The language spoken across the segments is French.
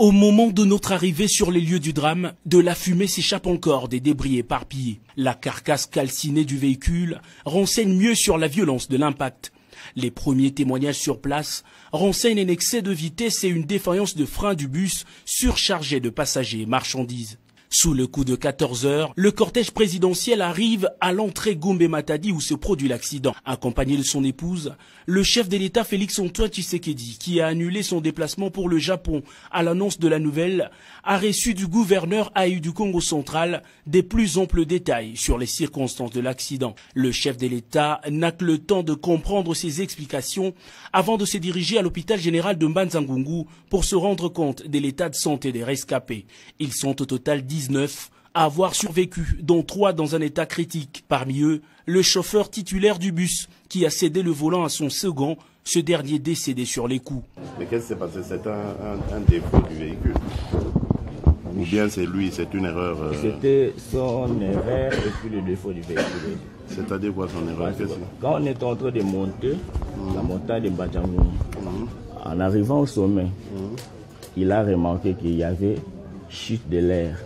Au moment de notre arrivée sur les lieux du drame, de la fumée s'échappe encore des débris éparpillés. La carcasse calcinée du véhicule renseigne mieux sur la violence de l'impact. Les premiers témoignages sur place renseignent un excès de vitesse et une défaillance de frein du bus surchargé de passagers et marchandises. Sous le coup de 14 heures, le cortège présidentiel arrive à l'entrée Gombe Matadi où se produit l'accident. Accompagné de son épouse, le chef de l'État Félix-Antoine Tshisekedi, qui a annulé son déplacement pour le Japon à l'annonce de la nouvelle, a reçu du gouverneur Aïe du Congo central des plus amples détails sur les circonstances de l'accident. Le chef de l'État n'a que le temps de comprendre ses explications avant de se diriger à l'hôpital général de Mbanza-Ngungu pour se rendre compte de l'état de santé des rescapés. Ils sont au total 19 à avoir survécu, dont 3 dans un état critique. Parmi eux, le chauffeur titulaire du bus qui a cédé le volant à son second, ce dernier décédé sur les coups. Mais qu'est-ce qui s'est passé? C'est un défaut du véhicule? Ou bien c'est lui, c'est une erreur C'était son erreur et puis le défaut du véhicule. C'est-à-dire quoi son erreur? Quand on est en train de monter la montagne de Mbadjangou, en arrivant au sommet, il a remarqué qu'il y avait chute de l'air.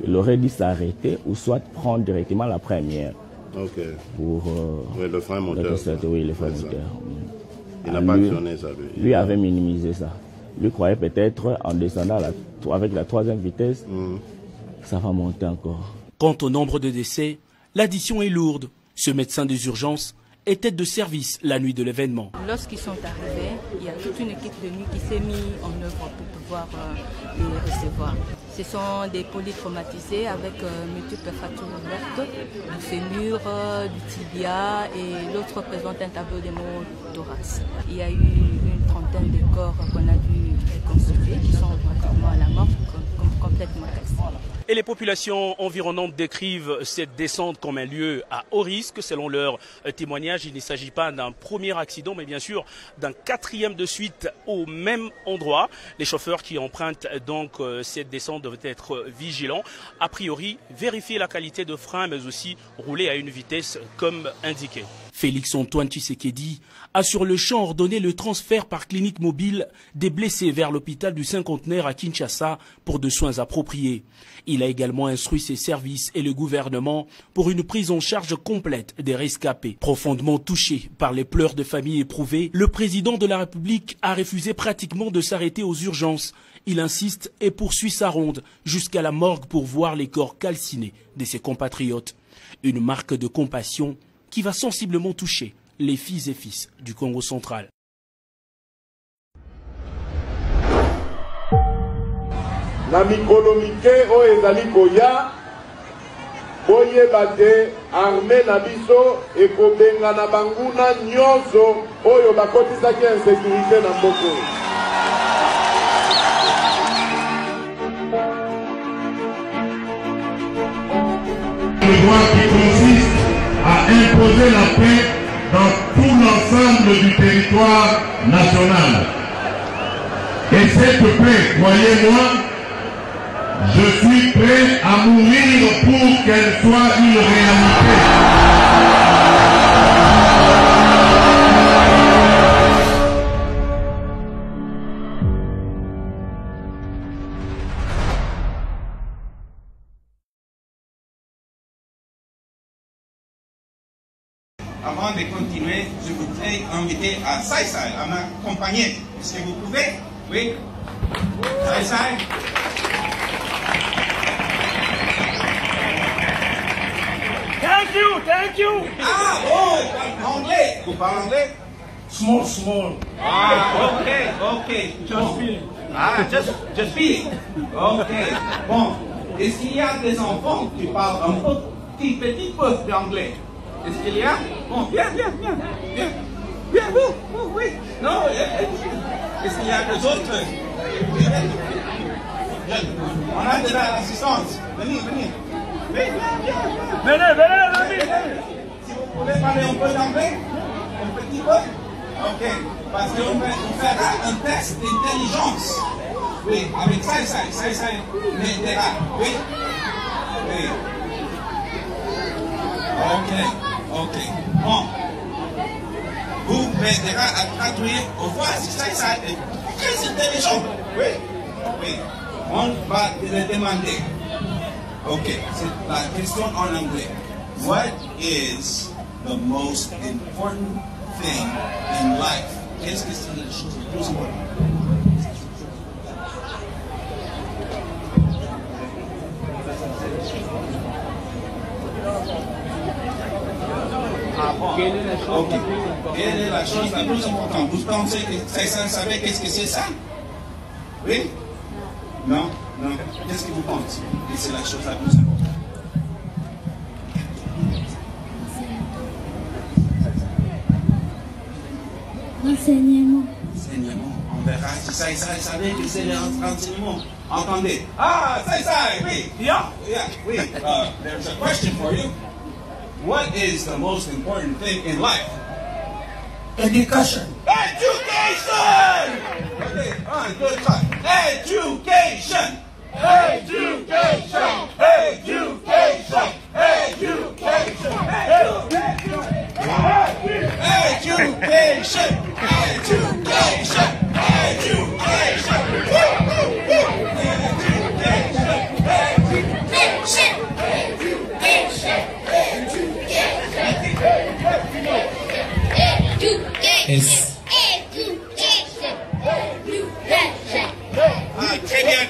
Il aurait dû s'arrêter ou soit prendre directement la première. Pour oui, le frein moteur. Oui, le frein moteur. Il n'a pas actionné ça. Lui avait minimisé ça. Lui croyait peut-être en descendant avec la 3e vitesse, ça va monter encore. Quant au nombre de décès, l'addition est lourde. Ce médecin des urgences est tête de service la nuit de l'événement. Lorsqu'ils sont arrivés, il y a toute une équipe de nuit qui s'est mise en œuvre pour pouvoir les recevoir. Ce sont des polytraumatisés avec multiples fractures ouvertes, du fémur, du tibia et l'autre présente un tableau d'hémothorax. Il y a eu une trentaine de corps qu'on a dû reconstituer qui sont pratiquement à la mort, complètement cassés. Et les populations environnantes décrivent cette descente comme un lieu à haut risque. Selon leur témoignage, il ne s'agit pas d'un premier accident, mais bien sûr d'un 4e de suite au même endroit. Les chauffeurs qui empruntent donc cette descente doivent être vigilants. A priori, vérifier la qualité de frein, mais aussi rouler à une vitesse comme indiqué. Félix-Antoine Tshisekedi a sur le champ ordonné le transfert par clinique mobile des blessés vers l'hôpital du Cinquantenaire à Kinshasa pour de soins appropriés. Il a également instruit ses services et le gouvernement pour une prise en charge complète des rescapés. Profondément touché par les pleurs de familles éprouvées, le président de la République a refusé pratiquement de s'arrêter aux urgences. Il insiste et poursuit sa ronde jusqu'à la morgue pour voir les corps calcinés de ses compatriotes. Une marque de compassion qui va sensiblement toucher les filles et fils du Congo central. Na mikolo mike oyo ezali koya boyeba te arme na biso ekobenga na banguna nyonso oyo bakotisaki insécurité na mboka. Le droit qui consiste à imposer la paix dans tout l'ensemble du territoire national. Et cette paix, croyez-moi, je suis prêt à mourir pour qu'elle soit une réalité. Avant de continuer, je voudrais inviter à Sai Sai à m'accompagner. Est-ce que vous pouvez? Oui. Sai Sai. Thank you. Ah, oh, anglais. Vous parlez anglais? Small. Ah, ok. Just feeling. Ah, just feeling. Ok. Bon, est-ce qu'il y a des enfants qui parlent un petit peu d'anglais? Est-ce qu'il y a? Bon, viens, oui. Non, est-ce qu'il y a des autres? On a de l'assistance. Venez. Venez. Si vous pouvez parler un peu d'anglais, un petit peu. Ok, parce qu'on fera un test d'intelligence. Oui, avec ça, mais là, oui. Ok. Bon. Vous m'aidera à traduire au revoir si ça est très intelligent. Oui, oui. On va le demander. Ok, c'est la question en anglais. What is the most important thing in life? Qu'est-ce que c'est la chose la plus importante? Ok. Quelle est la chose la plus importante? Vous pensez que ça savait qu'est-ce que c'est ça? Oui? Non? Non? Qu'est-ce que vous pensez que c'est la chose la plus importante? Renseignement. Renseignement. On verra si ça savait que c'est le renseignement. Entendez? Ah, ça, oui. Yeah, oui. There's a question for you. What is the most important thing in life? Education. Education! Okay, good try. Education! Education! Education! Education! Education! Education!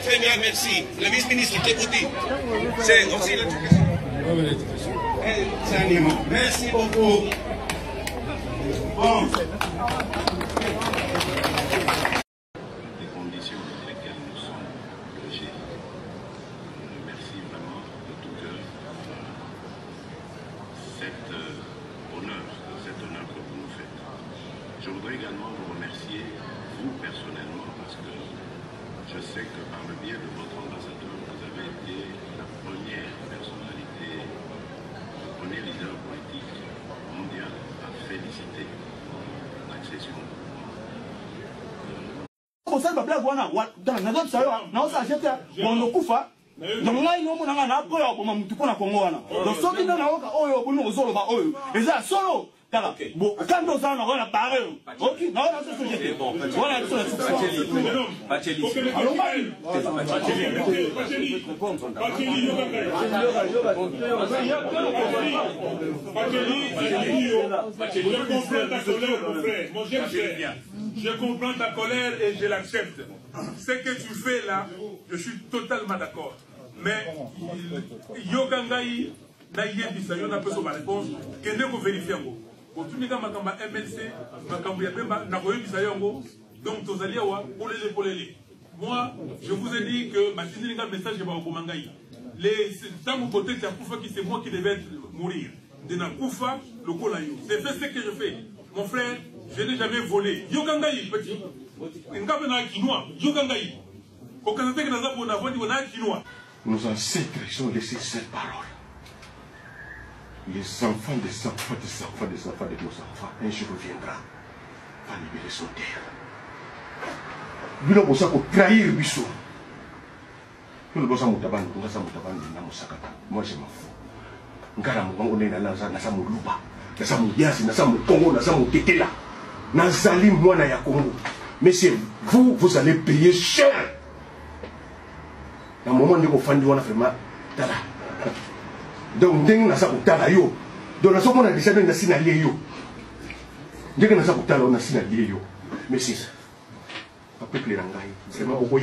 Très bien, merci. Le vice-ministre Kebouti, c'est aussi l'éducation. Merci beaucoup. Bon. Les conditions dans lesquelles nous sommes logés. Merci vraiment de tout cœur cet honneur que vous nous faites. Je voudrais également vous remercier, vous personnellement, parce que je sais que par le biais de votre ambassadeur, vous avez été la première personnalité, le premier leader politique mondial à féliciter l'accession. Tala, bon, quand on s'en a parlé, ok, non, c'est bon. Voilà, je comprends ta colère et je l'accepte. Ce que tu fais là, je suis totalement d'accord. Mais Yogangaï, Naïe, on a besoin de réponse, que nous vérifions. Donc, moi, je vous ai dit que ma message est au Komangaï. Dans mon côté, c'est moi qui devais mourir. De Nakoufa, le Kolayo. C'est fait ce que je fais. Mon frère, je n'ai jamais volé. Yogangaï, petit. Yogangaï. Nos ancêtres ont laissé cette parole. Les enfants des enfants des enfants des enfants de nos enfants, un jour viendra, va libérer son terre. Bilo bosa ko trahir biso. Bilo bosa mutabani, ngasa mutabani na musakata. Moi je m'en fous. Ngara mo ngone na sa muluba, na sa muyasi, na sa mukongo, na sa mutetela. Na zali mwana ya Congo. Mais c'est vous, vous allez payer cher. Na moment ndeko fandi wana vraiment tala. Donc, dès que nous avons yo, donc nous avons déjà donné un yo. Dès que nous avons un yo, mais c'est pas plus clair. C'est pas beaucoup